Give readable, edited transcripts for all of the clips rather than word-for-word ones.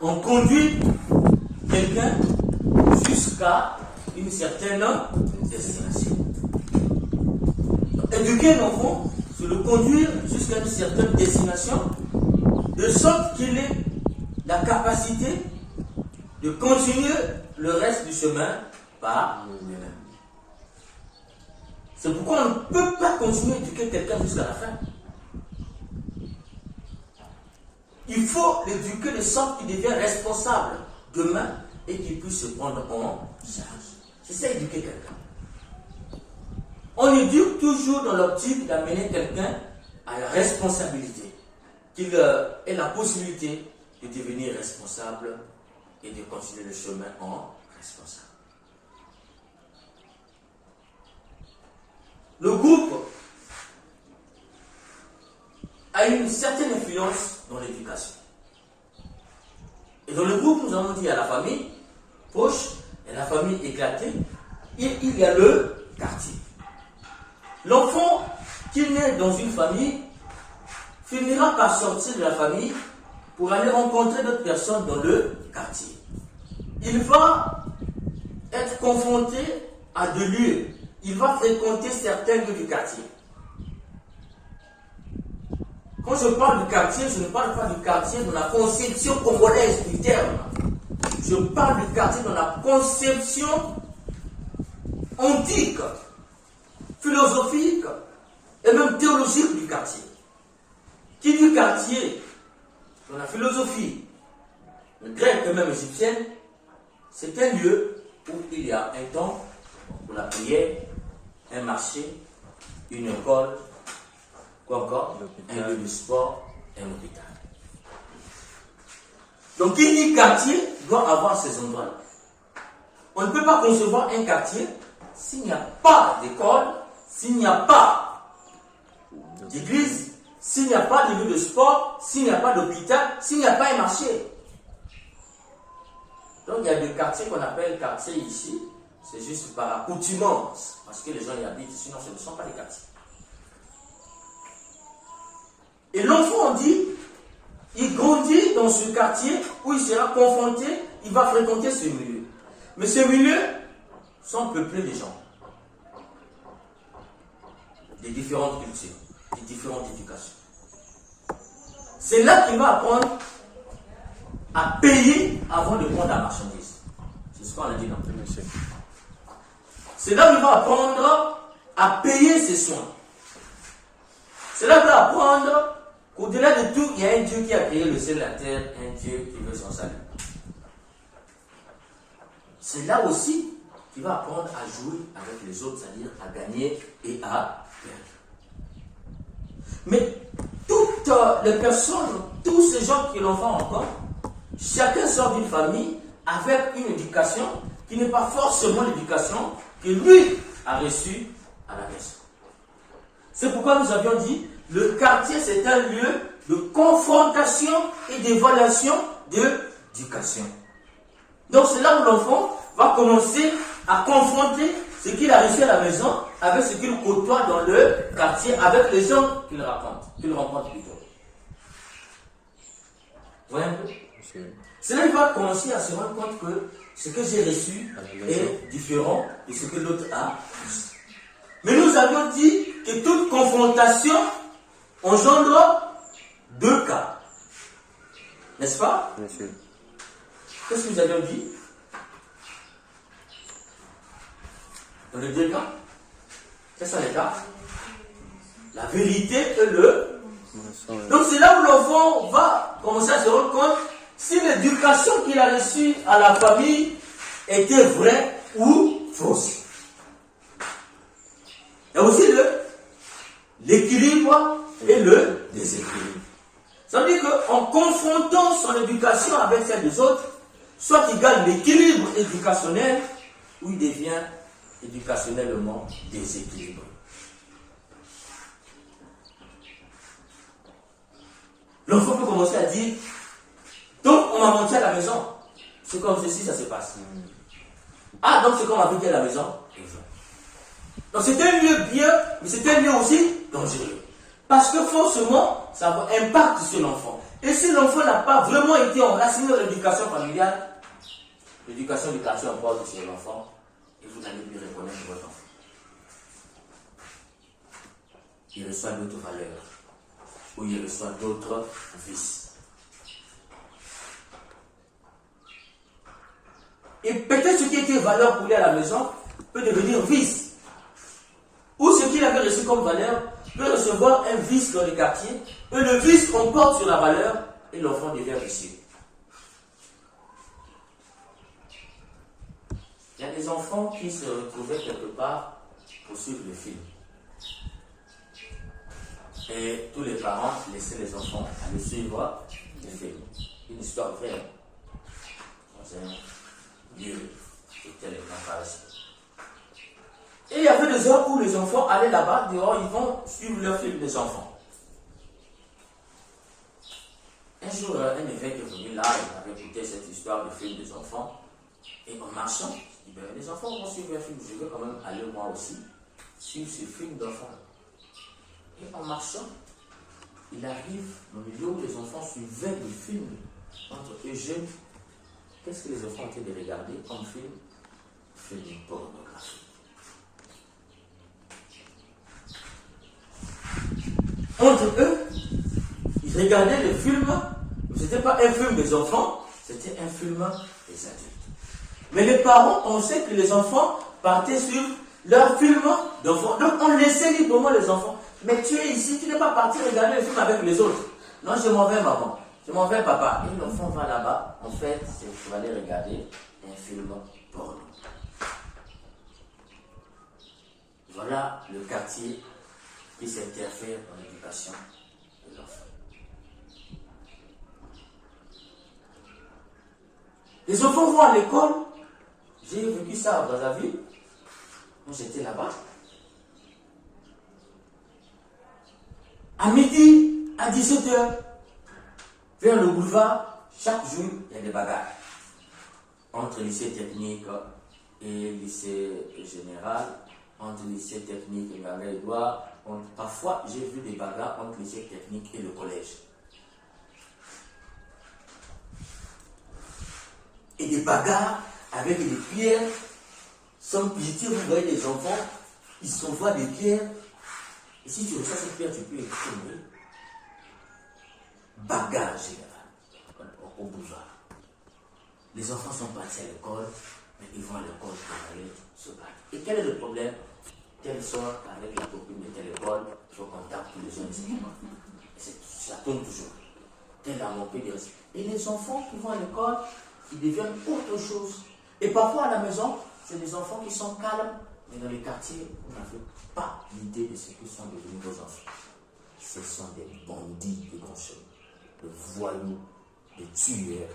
on conduit quelqu'un jusqu'à une certaine destination. Donc, éduquer l'enfant, c'est le conduire jusqu'à une certaine destination, de sorte qu'il ait la capacité de continuer le reste du chemin par lui-même. C'est pourquoi on ne peut pas continuer à éduquer quelqu'un jusqu'à la fin. Il faut l'éduquer de sorte qu'il devienne responsable demain et qu'il puisse se prendre en charge. C'est ça, éduquer quelqu'un. On éduque toujours dans l'optique d'amener quelqu'un à la responsabilité, qu'il ait la possibilité de devenir responsable et de continuer le chemin en responsable. Le groupe a une certaine influence dans l'éducation. Et dans le groupe, nous avons dit à la famille proche et la famille éclatée, il y a le quartier. L'enfant qui naît dans une famille finira par sortir de la famille pour aller rencontrer d'autres personnes dans le quartier. Il va être confronté à deux lieux. Il va fréquenter certains lieux du quartier. Quand je parle du quartier, je ne parle pas du quartier dans la conception congolaise du terme. Je parle du quartier dans la conception antique, philosophique et même théologique du quartier. Qui dit quartier dans la philosophie grecque et même égyptienne, c'est un lieu où il y a un temple pour la prière, un marché, une école, quoi encore, un lieu de sport, un hôpital. Donc, qui dit quartier doit avoir ces endroits-là. On ne peut pas concevoir un quartier s'il n'y a pas d'école, s'il n'y a pas d'église, s'il n'y a pas de lieu de sport, s'il n'y a pas d'hôpital, s'il n'y a pas un marché. Donc, il y a des quartiers qu'on appelle quartiers ici. C'est juste par accoutumance, parce que les gens y habitent, sinon ce ne sont pas des quartiers. Et l'enfant, on dit, il grandit dans ce quartier où il sera confronté, il va fréquenter ce milieu. Mais ces milieux sont peuplés de gens, des différentes cultures, des différentes éducations. C'est là qu'il va apprendre à payer avant de prendre la marchandise. C'est ce qu'on a dit dans le premier siècle. C'est là qu'il va apprendre à payer ses soins. C'est là qu'il va apprendre qu'au-delà de tout, il y a un Dieu qui a créé le ciel et la terre, un Dieu qui veut son salut. C'est là aussi qu'il va apprendre à jouer avec les autres, c'est-à-dire à gagner et à perdre. Mais toutes les personnes, tous ces gens que l'enfant rencontre, chacun sort d'une famille avec une éducation qui n'est pas forcément l'éducation que lui a reçue à la maison. C'est pourquoi nous avions dit, le quartier c'est un lieu de confrontation et d'évaluation de l'éducation. Donc c'est là où l'enfant va commencer à confronter ce qu'il a reçu à la maison avec ce qu'il côtoie dans le quartier, avec les gens qu'il rencontre plutôt. Vous voyez un peu? C'est là qu'il va commencer à se rendre compte que ce que j'ai reçu est différent de ce que l'autre a reçu. Mais nous avions dit que toute confrontation engendre deux cas. N'est-ce pas? Monsieur. Qu'est-ce que nous avions dit? Dans les deux cas, quels sont les cas? La vérité et le... Donc c'est là où l'enfant va commencer à se rendre compte si l'éducation qu'il a reçue à la famille était vraie ou fausse. Il y a aussi l'équilibre et le déséquilibre. Ça veut dire qu'en confrontant son éducation avec celle des autres, soit il gagne l'équilibre éducationnel, ou il devient éducationnellement déséquilibré. L'enfant peut commencer à dire, donc on m'a menti à la maison, c'est comme ceci, ça se passe. Ah, donc c'est comme on m'a dit à la maison. Donc c'est un lieu bien, mais c'est un lieu aussi dangereux. Parce que forcément, ça va impacter sur l'enfant. Et si l'enfant n'a pas vraiment été enraciné dans l'éducation familiale, l'éducation du quartier emporte sur l'enfant et vous n'allez plus reconnaître votre enfant. Il reçoit d'autres valeurs ou il reçoit d'autres vices. Et peut-être ce qui était valeur pour lui à la maison peut devenir vice. Ou ce qu'il avait reçu comme valeur peut recevoir un vice dans le quartier, et le vice comporte sur la valeur et l'enfant devient vicieux. Il y a des enfants qui se retrouvaient quelque part pour suivre le film. Et tous les parents laissaient les enfants aller suivre le film. Une histoire vraie. Dans un lieu qui était les préparations. Et il y avait des heures où les enfants allaient là-bas, dehors, ils vont suivre leur film des enfants. Un jour, un évêque est venu là, il avait écouté cette histoire de film des enfants. Et en marchant, il dit, les enfants vont suivre un film, je vais quand même aller moi aussi suivre ce film d'enfants. Et en marchant, il arrive au milieu où les enfants suivaient le film entre eux jeunes. Qu'est-ce que les enfants ont été de regarder comme film? Film pornographique. Entre eux, ils regardaient le film, ce n'était pas un film des enfants, c'était un film des adultes. Mais les parents pensaient que les enfants partaient sur leur film d'enfants. Donc on laissait librement les enfants. Mais tu es ici, tu n'es pas parti regarder le film avec les autres. Non, je m'en vais maman, je m'en vais papa. Et l'enfant va là-bas, en fait, c'est pour aller regarder un film porno. Voilà le quartier qui s'interfère dans l'éducation de l'enfant. Les enfants vont à l'école. J'ai vécu ça à Brazzaville. Quand j'étais là-bas. À midi, à 17h, vers le boulevard, chaque jour, il y a des bagarres. Entre lycée technique et lycée général, entre lycée technique et Ganga-Edouard. Parfois, j'ai vu des bagarres entre lycée technique et le collège. Et des bagarres avec des pierres, sans pitié, vous voyez des enfants, ils s'envoient des pierres. Et si tu reçois cette pierre, tu peux mourir. Bagarre générale au boulevard. Les enfants sont partis à l'école, mais ils vont à l'école pour aller se battre. Et quel est le problème? Telle soeur avec la copine de telle école, il faut qu'on tape tous les jeunes, etc. Ça tourne toujours. Tel a manqué de respect. Et les enfants qui vont à l'école, ils deviennent autre chose. Et parfois à la maison, c'est des enfants qui sont calmes, mais dans les quartiers, vous n'avez pas l'idée de ce que sont devenus vos enfants. Ce sont des bandits de grands-chefs, des voyous, des tueurs,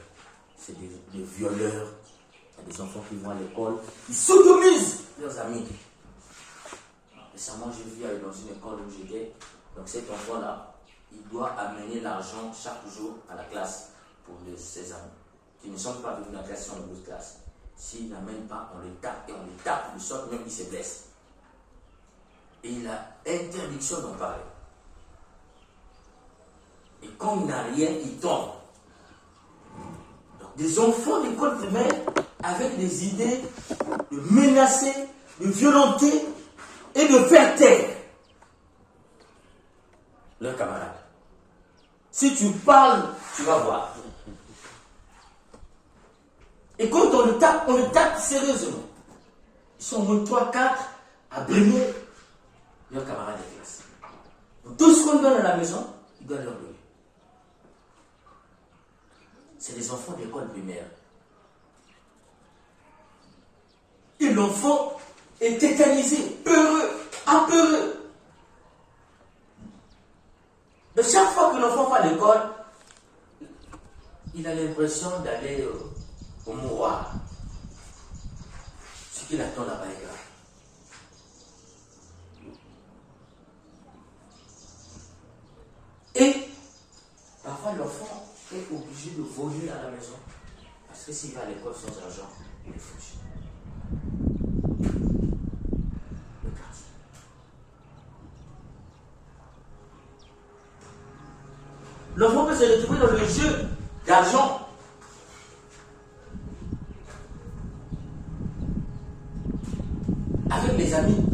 c'est des violeurs. Il y a des enfants qui vont à l'école, ils sodomisent leurs amis. Récemment, j'ai vu dans une école où j'étais, donc cet enfant-là, il doit amener l'argent chaque jour à la classe pour ses amis qui ne sont pas venus à la classe, sont en grosse classe. S'il n'amène pas, on les tape et on les tape, de sorte même qu'il se blesse. Et il a interdiction d'en parler. Et quand il n'a rien, il tombe. Donc, des enfants d'école primaire avec des idées de menacer, de violenter et de faire taire leurs camarades. Si tu parles, tu vas voir. Et quand on le tape sérieusement. Ils sont au moins 3-4 à brimer leurs camarades de classe. Donc, tout ce qu'on donne à la maison, ils doivent leur donner. C'est des enfants d'école primaire. Et l'enfant est tétanisé, peureux, apeureux. De chaque fois que l'enfant va à l'école, il a l'impression d'aller au mouroir. Ce qu'il attend là-bas est grave. Et parfois l'enfant est obligé de voler à la maison. Parce que s'il va à l'école sans argent, il est foutu. Le quartier. L'enfant peut se retrouver dans le jeu d'argent. Avec les amis.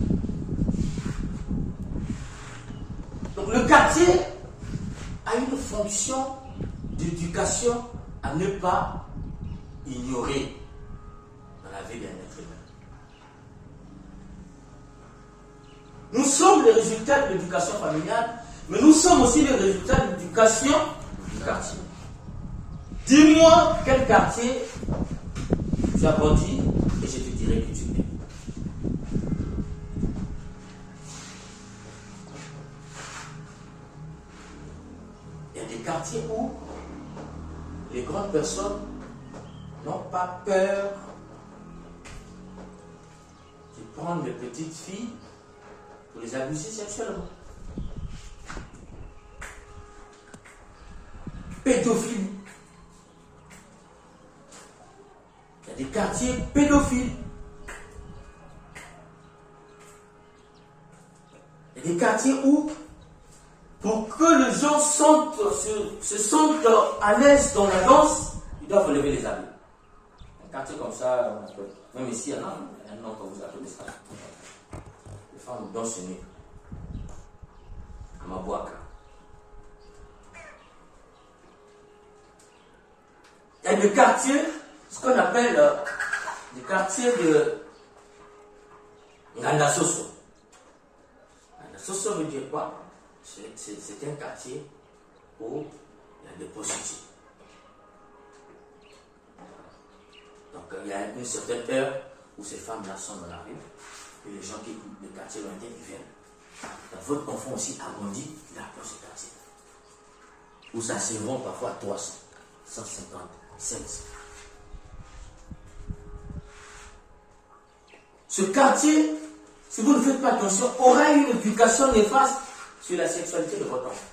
Donc le quartier a une fonction d'éducation à ne pas ignorer dans la vie d'un être humain. Nous sommes les résultats de l'éducation familiale, mais nous sommes aussi les résultats de l'éducation du quartier. Dis-moi quel quartier tu as grandi et je te dirai que tu es. Il y a des quartiers où les grandes personnes n'ont pas peur de prendre les petites filles pour les abuser sexuellement. Pédophilie. Il y a des quartiers pédophiles. Il y a des quartiers où, pour que les gens se sentent à l'aise dans la danse, ils doivent relever les habits. Un quartier comme ça, on appelle, même ici, il y a un nom que vous appelez ça. Les femmes dansent nues. À Mabouaka. Il y a des quartiers, ce qu'on appelle des quartiers de Nganda Soso. Nganda Soso veut dire quoi? C'est un quartier où il y a des prostituées. Donc il y a une certaine heure où ces femmes-là sont dans la rue et les gens qui écoutent les quartiers lointains ils viennent. Donc, votre enfant aussi a grandi là dans ce quartier. Où ça se vend parfois 300, 150, 700. Ce quartier, si vous ne faites pas attention, aura une éducation néfaste sur la sexualité de votre enfant.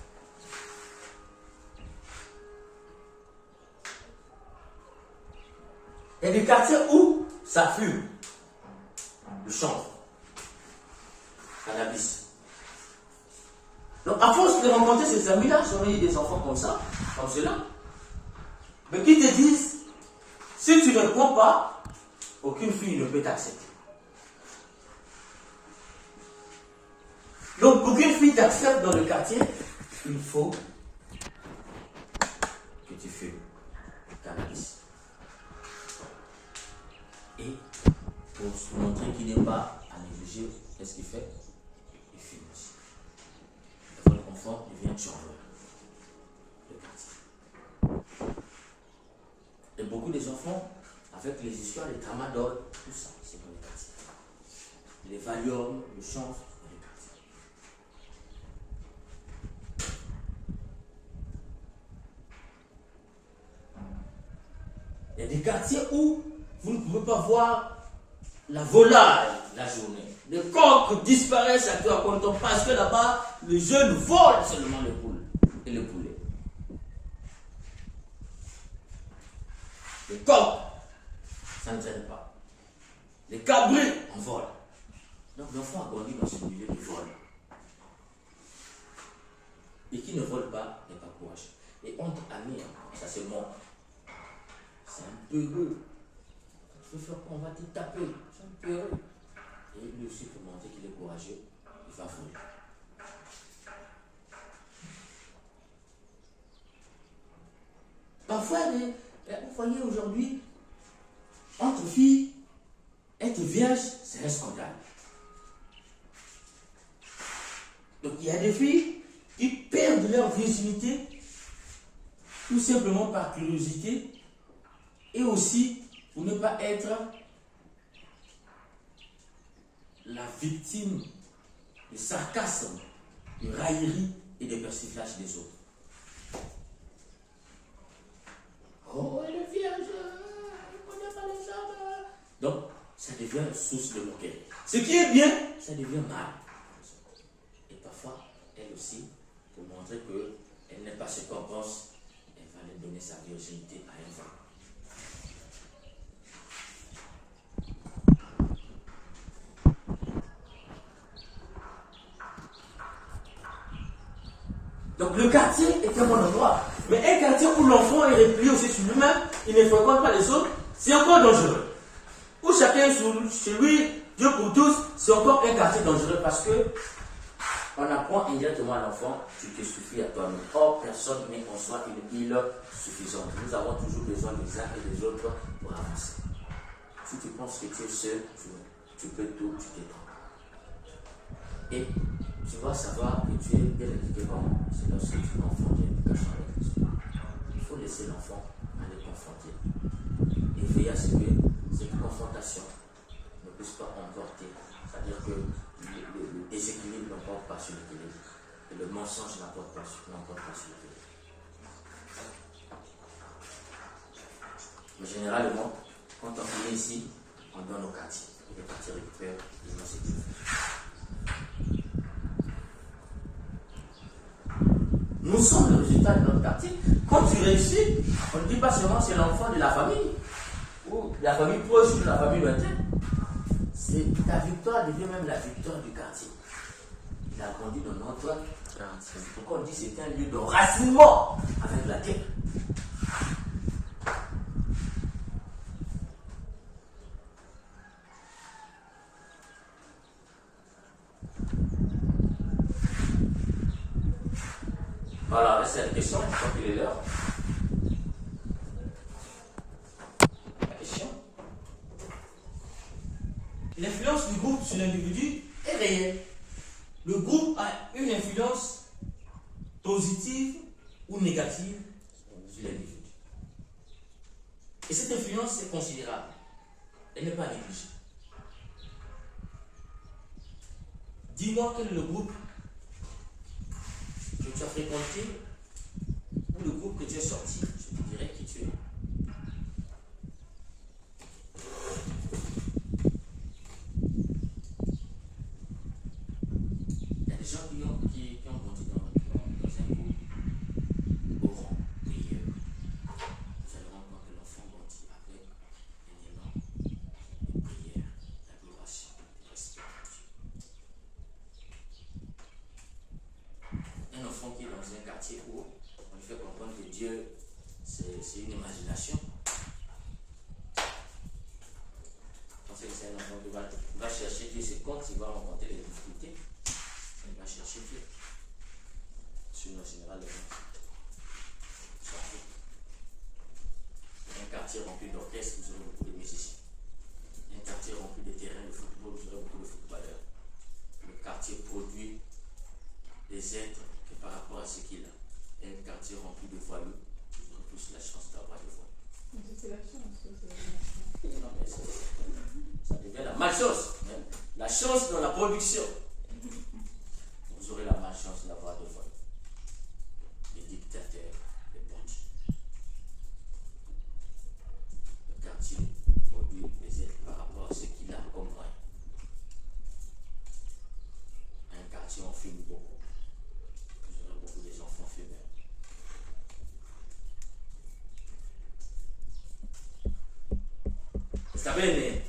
Il y a des quartiers où ça fume, le chanvre, cannabis. Donc, à force de rencontrer ces amis-là, j'aurais eu des enfants comme ça, comme ceux-là, mais qui te disent, si tu ne prends pas, aucune fille ne peut t'accepter. Donc, pour qu'une fille t'accepte dans le quartier, il faut que tu fumes le cannabis. Et pour se montrer qu'il n'est pas à négliger, qu'est-ce qu'il fait? Il fume aussi. Votre enfant devient chanvreux. Le quartier. Et beaucoup des enfants, avec les histoires, les tramadol, tout ça, c'est dans le quartier. Les valium, le chanvre, dans le quartier. Il y a des quartiers où vous ne pouvez pas voir la volaille la journée. Les coqs disparaissent à tout à compte parce que là-bas, les jeunes volent seulement les poules et les poulets. Les coqs, ça ne traîne pas. Les cabrits, on vole. Donc l'enfant a grandi dans ce milieu de vol. Et qui ne vole pas n'est pas courageux. Et entre amis, ça se montre. C'est un peureux. Tu veux faire quoi? On va te taper. C'est un peureux. Et lui aussi, pour montrer qu'il est courageux, il va voler. Parfois, vous voyez aujourd'hui, entre filles, être vierge, c'est un scandale. Donc il y a des filles qui perdent leur virginité tout simplement par curiosité et aussi pour ne pas être la victime de sarcasme, de raillerie et de persiflage des autres. Oh, elle est vierge, elle ne connaît pas les hommes. Donc, ça devient une source de moquerie. Ce qui est bien, ça devient mal. Et parfois, elle aussi, pour montrer qu'elle n'est pas ce qu'on pense, elle va lui donner sa virginité à un enfant. Donc le quartier est un bon endroit. Mais un quartier où l'enfant est replié aussi sur lui-même, il ne fréquente pas les autres, c'est encore dangereux. Où chacun chez lui, Dieu pour tous, c'est encore un quartier dangereux parce que on apprend indirectement à l'enfant, tu te suffis à toi-même. Or, personne n'est en soi une île suffisante. Nous avons toujours besoin des uns et des autres pour avancer. Si tu penses que tu es seul, tu peux tout, tu t'étends. Et tu vas savoir que tu es bien éduqué comment. C'est lorsque tu confrontes l'éducation avec les autres. Il faut laisser l'enfant aller confronter. Et veiller à ce que cette confrontation ne puisse pas emporter. C'est-à-dire que le déséquilibre n'emporte pas sur l'équilibre. Et le mensonge n'emporte pas sur l'équilibre. Mais généralement, quand on finit ici, on donne au quartier. Et le quartier récupère les enseignements. Nous sommes le résultat de notre quartier. Quand tu réussis, on ne dit pas seulement c'est l'enfant de la famille, ou de la famille proche ou de la famille lointaine. Ta victoire devient même la victoire du quartier. Il a grandi dans notre quartier. Pourquoi on dit que c'est un lieu d'enracinement avec la terre. Voilà, c'est la question, je crois qu'il est l'heure. La question. L'influence du groupe sur l'individu est réelle. Le groupe a une influence positive ou négative sur l'individu. Et cette influence est considérable. Elle n'est pas négligée. Dis-moi quel est le groupe que tu as fréquenté ou le groupe que tu es sorti, je te dirai qui tu es. Il y a des gens qui ont grandi dans un groupe au rang prière. Vous allez rendre compte que l'enfant grandit avec un élan de prière, d'adoration, de respect pour Dieu. Un enfant qui est dans un quartier où on lui fait comprendre que Dieu, c'est une imagination. Pensez que c'est un enfant qui va chercher Dieu, c'est quand il va rencontrer les difficultés, il va chercher Dieu. Sinon, en général, les gens s'en foutent. Un quartier rempli d'orchestres, vous aurez beaucoup de musiciens. Un quartier rempli de terrains de football, vous aurez beaucoup de footballeurs. Le quartier produit des êtres que par rapport à ce qu'il a. Un quartier rempli de voileux, vous aurez plus la chance d'avoir des voileux. C'est la chance, c'est la chance. Non, mais ça devient la malchance. La chance dans la production. Vous aurez la malchance d'avoir des voileux. Les dictateurs, les bandits. Le quartier produit des êtres par rapport à ce qu'il a comme moyen. Un quartier, on fume beaucoup. Vous aurez beaucoup des enfants fumeurs. Sta bene?